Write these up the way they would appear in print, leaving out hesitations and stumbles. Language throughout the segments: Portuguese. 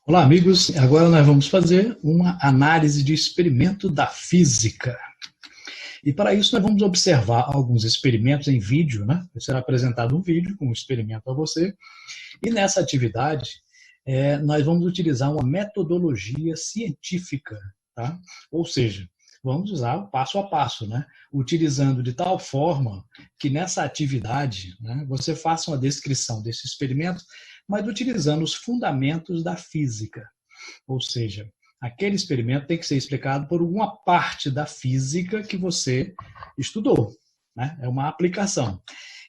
Olá, amigos. Agora nós vamos fazer uma análise de experimento da física. E para isso nós vamos observar alguns experimentos em vídeo, né? Será apresentado um vídeo com um experimento a você. E nessa atividade, nós vamos utilizar uma metodologia científica, tá? Ou seja, vamos usar o passo a passo, né? Utilizando de tal forma que nessa atividade, né, você faça uma descrição desse experimento, mas utilizando os fundamentos da física. Ou seja, aquele experimento tem que ser explicado por uma parte da física que você estudou, né? É uma aplicação.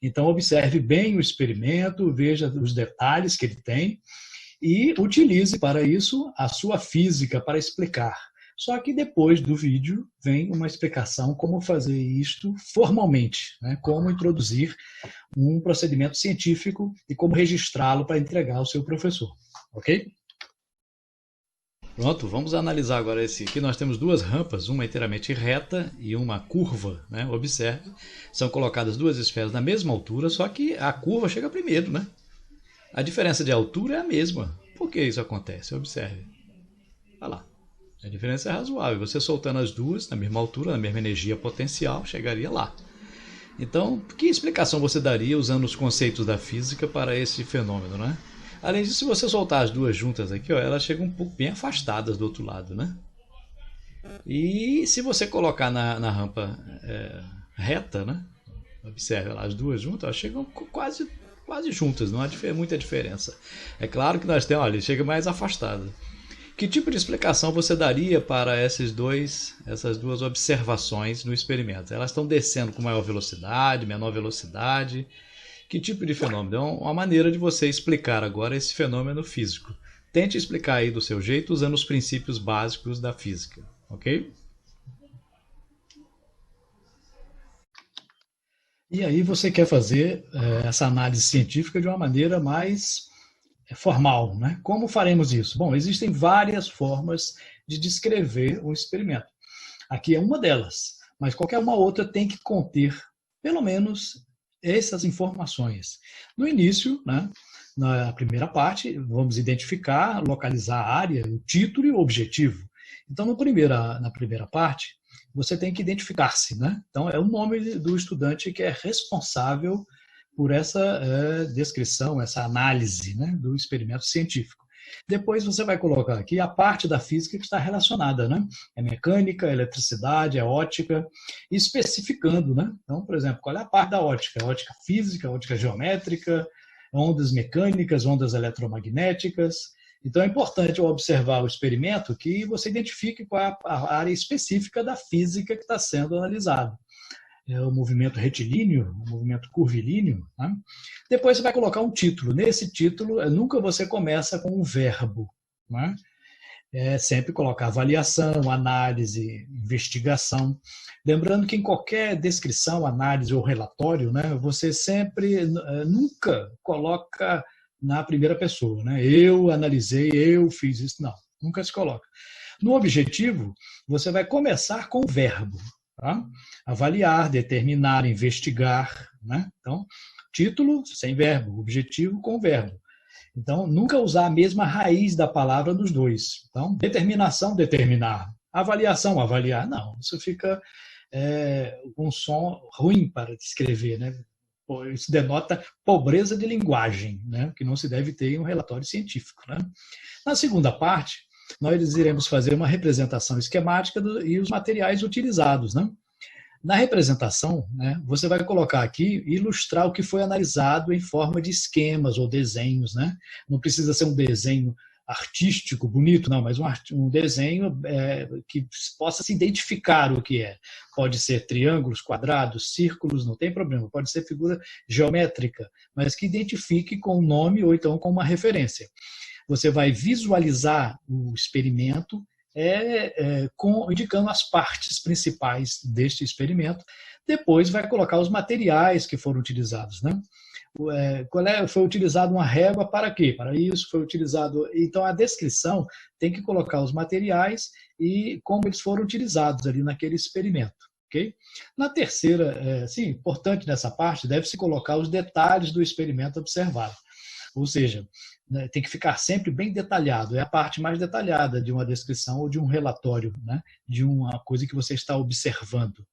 Então, observe bem o experimento, veja os detalhes que ele tem e utilize para isso a sua física para explicar. Só que depois do vídeo vem uma explicação como fazer isto formalmente, né? Como introduzir um procedimento científico e como registrá-lo para entregar ao seu professor, ok? Pronto, vamos analisar agora esse aqui. Nós temos duas rampas, uma inteiramente reta e uma curva, né? Observe, são colocadas duas esferas na mesma altura, só que a curva chega primeiro, né? A diferença de altura é a mesma. Por que isso acontece? Observe. Olha lá. A diferença é razoável. Você soltando as duas na mesma altura, na mesma energia potencial, chegaria lá. Então, que explicação você daria usando os conceitos da física para esse fenômeno, né? Além disso, se você soltar as duas juntas aqui, ó, elas chegam um pouco bem afastadas do outro lado, né? E se você colocar na rampa reta, né? Observe lá, as duas juntas, elas chegam quase juntas, não há muita diferença. É claro que nós temos, olha, chega mais afastada. Que tipo de explicação você daria para essas duas observações no experimento? Elas estão descendo com maior velocidade, menor velocidade? Que tipo de fenômeno? É uma maneira de você explicar agora esse fenômeno físico. Tente explicar aí do seu jeito usando os princípios básicos da física, ok? E aí você quer fazer essa análise científica de uma maneira mais formal, né? Como faremos isso? Bom, existem várias formas de descrever um experimento. Aqui é uma delas, mas qualquer uma outra tem que conter, pelo menos, essas informações. No início, né, na primeira parte, vamos identificar, localizar a área, o título e o objetivo. Então, na primeira parte, você tem que identificar-se, né? Então, é o nome do estudante que é responsável por essa descrição, essa análise, né, do experimento científico. Depois você vai colocar aqui a parte da física que está relacionada, né? É mecânica, é eletricidade, é ótica, especificando, né? Então, por exemplo, qual é a parte da ótica? Ótica física, ótica geométrica, ondas mecânicas, ondas eletromagnéticas. Então, é importante observar o experimento que você identifique qual é a área específica da física que está sendo analisada. O movimento retilíneo, o movimento curvilíneo. Né? Depois você vai colocar um título. Nesse título, nunca você começa com um verbo. Né? É sempre colocar avaliação, análise, investigação. Lembrando que em qualquer descrição, análise ou relatório, né, você sempre, nunca coloca na primeira pessoa. Né? Eu analisei, eu fiz isso. Não, nunca se coloca. No objetivo, você vai começar com o verbo. Tá? Avaliar, determinar, investigar. Né? Então, título sem verbo, objetivo com verbo. Então, nunca usar a mesma raiz da palavra dos dois. Então, determinação, determinar. Avaliação, avaliar. Não, isso fica um som ruim para descrever. Né? Isso denota pobreza de linguagem, né? Que não se deve ter em um relatório científico. Né? Na segunda parte, nós iremos fazer uma representação esquemática e os materiais utilizados. Né? Na representação, né, você vai colocar aqui, ilustrar o que foi analisado em forma de esquemas ou desenhos. Né? Não precisa ser um desenho artístico, bonito, não, mas um desenho que possa se identificar o que é. Pode ser triângulos, quadrados, círculos, não tem problema. Pode ser figura geométrica, mas que identifique com o nome ou então com uma referência. Você vai visualizar o experimento indicando as partes principais deste experimento. Depois vai colocar os materiais que foram utilizados. Né? Foi utilizado uma régua para quê? Para isso foi utilizado. Então, a descrição tem que colocar os materiais e como eles foram utilizados ali naquele experimento. Okay? Na terceira, sim, importante nessa parte, deve-se colocar os detalhes do experimento observado. Ou seja, né, tem que ficar sempre bem detalhado. É a parte mais detalhada de uma descrição ou de um relatório, né, de uma coisa que você está observando.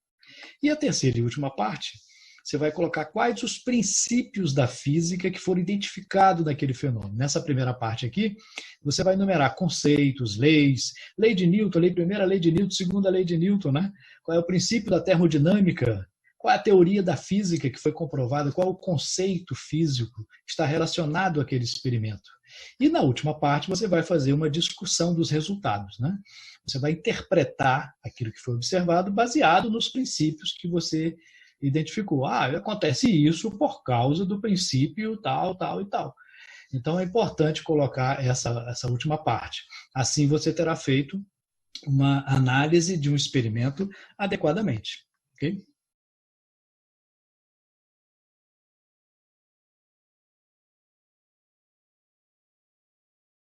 E a terceira e última parte, você vai colocar quais os princípios da física que foram identificados naquele fenômeno. Nessa primeira parte aqui, você vai enumerar conceitos, leis, lei de Newton, primeira lei de Newton, segunda lei de Newton, né? Qual é o princípio da termodinâmica, qual é a teoria da física que foi comprovada, qual é o conceito físico que está relacionado àquele experimento. E na última parte você vai fazer uma discussão dos resultados, né? Você vai interpretar aquilo que foi observado baseado nos princípios que você identificou. Acontece isso por causa do princípio tal, tal e tal. Então é importante colocar essa última parte. Assim você terá feito uma análise de um experimento adequadamente. Okay?